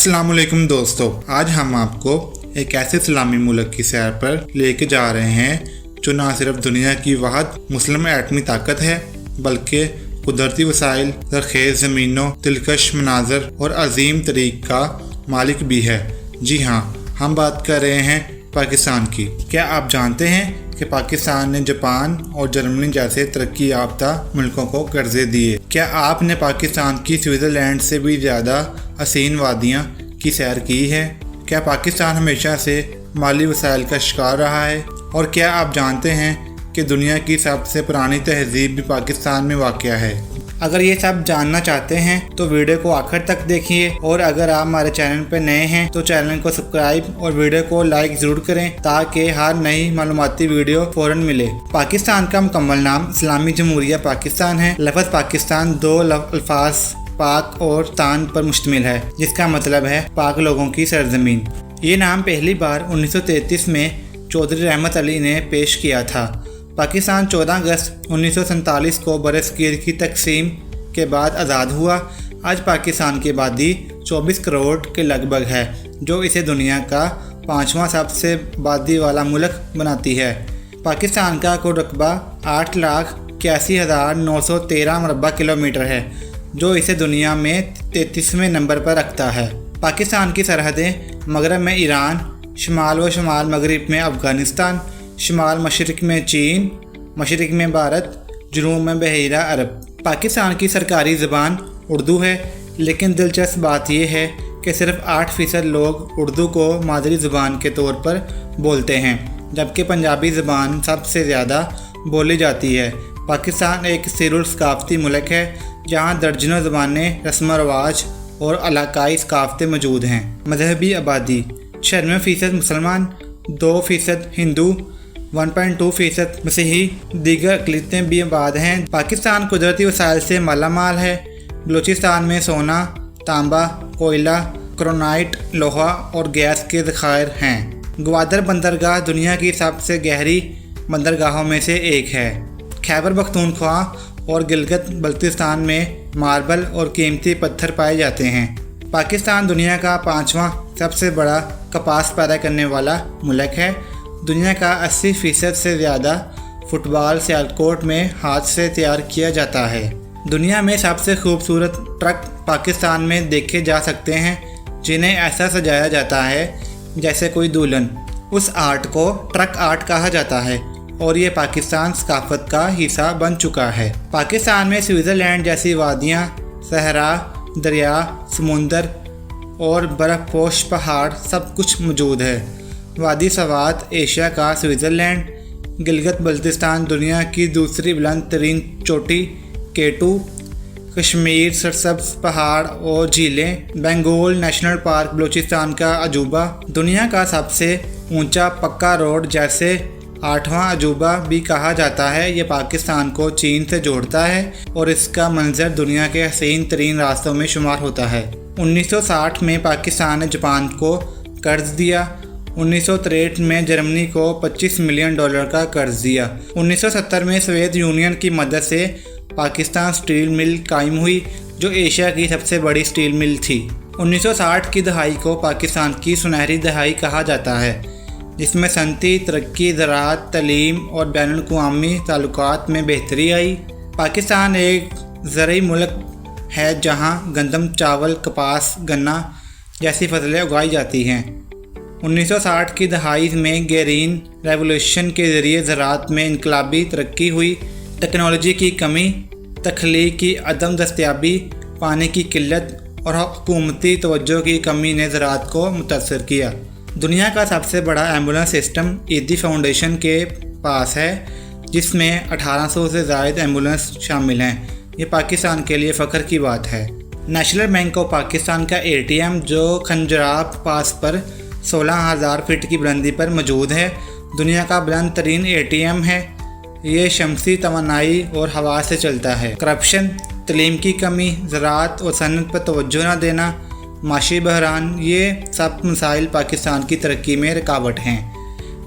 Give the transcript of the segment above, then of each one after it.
अस्सलाम वालेकुम दोस्तों, आज हम आपको एक ऐसे इस्लामी मुल्क की सैर पर लेके जा रहे हैं जो ना सिर्फ दुनिया की वाहिद मुस्लिम एटमी ताकत है बल्कि कुदरती वसाइल, ज़रख़ेज़ ज़मीनों, दिलकश मनाज़र और अजीम तरीक़ का मालिक भी है। जी हाँ, हम बात कर रहे हैं पाकिस्तान की। क्या आप जानते हैं कि पाकिस्तान ने जापान और जर्मनी जैसे तरक्की याफ्ता मुल्कों को कर्जे दिए? क्या आपने पाकिस्तान की स्विट्ज़रलैंड से भी ज़्यादा हसीन वादियाँ की सैर की है? क्या पाकिस्तान हमेशा से माली वसाइल का शिकार रहा है? और क्या आप जानते हैं कि दुनिया की सबसे पुरानी तहज़ीब भी पाकिस्तान में वाक़या है? अगर ये सब जानना चाहते हैं तो वीडियो को आखिर तक देखिए, और अगर आप हमारे चैनल पर नए हैं तो चैनल को सब्सक्राइब और वीडियो को लाइक ज़रूर करें ताकि हर नई मालूमाती वीडियो फ़ौरन मिले। पाकिस्तान का मुकम्मल नाम इस्लामी जमहूरिया पाकिस्तान है। लफ्ज़ पाकिस्तान दो अल्फाज पाक और तान पर मुश्तमिल है, जिसका मतलब है पाक लोगों की सरजमीन। ये नाम पहली बार 1933 में चौधरी रहमत अली ने पेश किया था। पाकिस्तान 14 अगस्त 1947 को बरसगीर की तकसीम के बाद आज़ाद हुआ। आज पाकिस्तान की आबादी 24 करोड़ के लगभग है, जो इसे दुनिया का 5वां सबसे आबादी वाला मुल्क बनाती है। पाकिस्तान का कुल रकबा 8,81,913 मुरबा किलोमीटर है, जो इसे दुनिया में 33वें नंबर पर रखता है। पाकिस्तान की सरहदें मगरब में ईरान, शुमाल व शुमाल मगरिब में अफ़गानिस्तान, शुमाल मशरिक़ में चीन, मशरिक़ में भारत, जुनूब में बहरीरा अरब। पाकिस्तान की सरकारी ज़बान उर्दू है, लेकिन दिलचस्प बात यह है कि सिर्फ 8% लोग उर्दू को मादरी ज़बान के तौर पर बोलते हैं, जबकि पंजाबी ज़बान सबसे ज़्यादा बोली जाती है। पाकिस्तान एक सिरुल सकाफ़ती मुल्क है, जहाँ दर्जनों ज़बानें, रस्म व रवाज और इलाकाई सकाफ़तें मौजूद हैं। मजहबी आबादी 96% मुसलमान, 2% हिंदू, 1.2% मसीही, दीगर अक़लियतें भी आबाद हैं। पाकिस्तान कुदरती वसाइल से मालामाल है। बलूचिस्तान में सोना, तांबा, कोयला, क्रोनाइट, लोहा और गैस के ज़खायर हैं। ग्वादर बंदरगाह दुनिया की सबसे गहरी बंदरगाहों में से एक है। खैबर पख्तूनख्वा और गिलगित बल्तिस्तान में मार्बल और कीमती पत्थर पाए जाते हैं। पाकिस्तान दुनिया का 5वां सबसे बड़ा कपास पैदा करने वाला मुल्क है। दुनिया का 80% से ज़्यादा फुटबॉल सियालकोट में हाथ से तैयार किया जाता है। दुनिया में सबसे खूबसूरत ट्रक पाकिस्तान में देखे जा सकते हैं, जिन्हें ऐसा सजाया जाता है जैसे कोई दुल्हन। उस आर्ट को ट्रक आर्ट कहा जाता है और ये पाकिस्तान सकाफत का हिस्सा बन चुका है। पाकिस्तान में स्विट्ज़रलैंड जैसी वादियाँ, सहरा, दरिया, समुंदर और बर्फ़पोश पहाड़ सब कुछ मौजूद है। वादी सवात एशिया का स्विट्ज़रलैंड, गिलगित बल्तिस्तान दुनिया की दूसरी बुलंद तरीन चोटी, केटू, कश्मीर सरसब्ज़ पहाड़ और झीलें, बेंगोल नेशनल पार्क बलूचिस्तान का अजूबा, दुनिया का सबसे ऊंचा पक्का रोड जैसे 8वां अजूबा भी कहा जाता है। ये पाकिस्तान को चीन से जोड़ता है और इसका मंजर दुनिया के हसीन तरीन रास्तों में शुमार होता है। 1960 में पाकिस्तान ने जापान को कर्ज दिया। 1963 में जर्मनी को $25 मिलियन का कर्ज दिया। 1970 में सोवियत यूनियन की मदद से पाकिस्तान स्टील मिल कायम हुई, जो एशिया की सबसे बड़ी स्टील मिल थी। 1960 की दहाई को पाकिस्तान की सुनहरी दहाई कहा जाता है, जिसमें सनती तरक्की, ज़राअत, तलीम और बैनुल-अक़वामी ताल्लुकात में बेहतरी आई। पाकिस्तान एक ज़रई मुल्क है जहाँ गंदम, चावल, कपास, गन्ना जैसी फसलें उगाई जाती हैं। 1960 की दहाई में ग्रीन रेवोल्यूशन के ज़रिए ज़राअत में इनकलाबी तरक्की हुई। टेक्नोलॉजी की कमी, तख्लीक की अदम दस्तयाबी, पानी की किल्लत और हुकूमती तवज्जो की कमी ने ज़राअत को मुतासर किया। दुनिया का सबसे बड़ा एम्बुलेंस सिस्टम ईदी फाउंडेशन के पास है, जिसमें 1800 से ज़ायद एम्बुलेंस शामिल हैं। ये पाकिस्तान के लिए फ़ख्र की बात है। नेशनल बैंक ऑफ पाकिस्तान का ATM, जो खंजराब पास पर 16,000 फीट की बुलंदी पर मौजूद है, दुनिया का बुलंद तरीन ATM है। ये शमसी तवानाई और हवा से चलता है। करप्शन, तलीम की कमी, ज़राअत और सनत पर तवज्जो न देना, माशी बहरान, ये सब मसाइल पाकिस्तान की तरक्की में रुकावट हैं।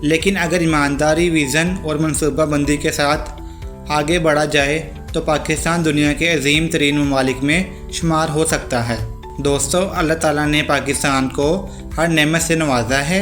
लेकिन अगर ईमानदारी, विज़न और मनसूबाबंदी के साथ आगे बढ़ा जाए तो पाकिस्तान दुनिया के अजीम तरीन ममालिक में शुमार हो सकता है। दोस्तों, अल्लाह ताला ने पाकिस्तान को हर नेमत से नवाजा है।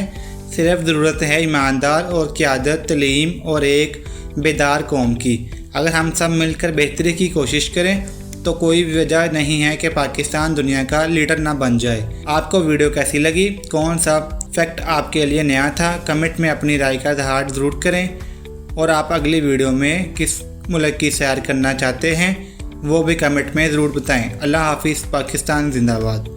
सिर्फ ज़रूरत है ईमानदार और क़यादत, तलीम और एक बेदार कौम की। अगर हम सब मिलकर बेहतरी की कोशिश करें तो कोई वजह नहीं है कि पाकिस्तान दुनिया का लीडर ना बन जाए। आपको वीडियो कैसी लगी? कौन सा फैक्ट आपके लिए नया था? कमेंट में अपनी राय का इज़हार ज़रूर करें। और आप अगली वीडियो में किस मुल्क की सैर करना चाहते हैं वो भी कमेंट में ज़रूर बताएं। अल्लाह हाफिज़। पाकिस्तान जिंदाबाद।